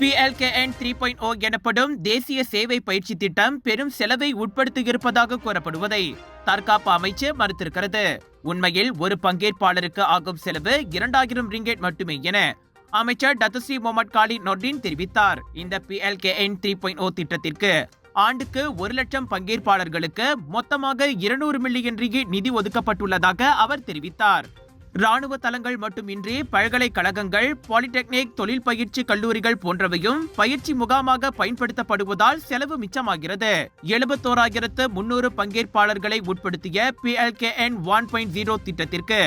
PLKN 3.0 எனப்படும் தேசிய சேவை பயிற்சி திட்டம் பெரும் செலவை உட்படுத்தியிருப்பதாக கூறப்படுவதை தற்காப்பு அமைச்சு மறுத்திருக்கிறது. உண்மையில் ஒரு பங்கேற்பாளருக்கு ஆகும் செலவு 2000 ரிங்கெட் மட்டுமே என அமைச்சர் டத்துஸ்ரீ முகமது காலித் நொர்டின் தெரிவித்தார். இந்த PLKN 3.0 திட்டத்திற்கு ஆண்டுக்கு 1 லட்சம் பங்கேற்பாளர்களுக்கு மொத்தமாக 200 மில்லியன் ரிங்கெட் நிதி ஒதுக்கப்பட்டுள்ளதாக அவர் தெரிவித்தார். ராணுவ தளங்கள் மட்டுமின்றி பல்கலைக்கழகங்கள், பாலிடெக்னிக், தொழில் பயிற்சி கல்லூரிகள் போன்றவையும் பயிற்சி முகாமாக பயன்படுத்தப்படுவதால் செலவு மிச்சமாகிறது. 71,300 பங்கேற்பாளர்களை உட்படுத்திய PLKN 1.0 திட்டத்திற்கு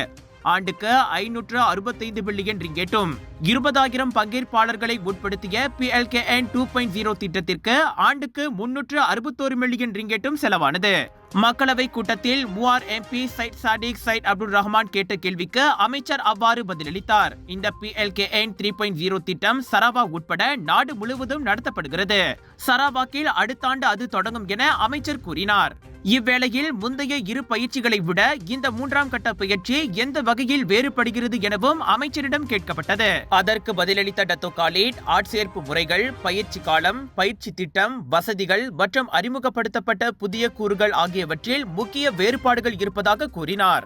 ஆண்டுக்கு 565 பில்லியன் ரிங்கெட்டும், 20,000 பங்கேற்பாளர்களை உட்படுத்திய PLKN 2.0 திட்டத்திற்கு ஆண்டுக்கு 361 மில்லியன் ரிங்கெட்டும் செலவானது. மக்களவை கூட்டத்தில் Muar MP Syed Saddiq Syed Abdul Rahman கேட்ட கேள்விக்கு அமைச்சர் அவ்வாறு பதிலளித்தார். இந்த PLKN 3.0 திட்டம் சரவா உட்பட நாடு முழுவதும் நடத்தப்படுகிறது. சரவாக்கில் அடுத்த ஆண்டு அது தொடங்கும் என அமைச்சர் கூறினார். இவ்வேளையில் முந்தைய இரு பயிற்சிகளை விட இந்த 3ஆம் கட்ட பயிற்சி எந்த வகையில் வேறுபடுகிறது எனவும் அமைச்சரிடம் கேட்கப்பட்டது. அதற்கு பதிலளித்த டத்தோ காலித், ஆட்சேர்ப்பு முறைகள், பயிற்சி காலம், பயிற்சி திட்டம், வசதிகள் மற்றும் அறிமுகப்படுத்தப்பட்ட புதிய கூறுகள் ஆகியவற்றில் முக்கிய வேறுபாடுகள் இருப்பதாக கூறினார்.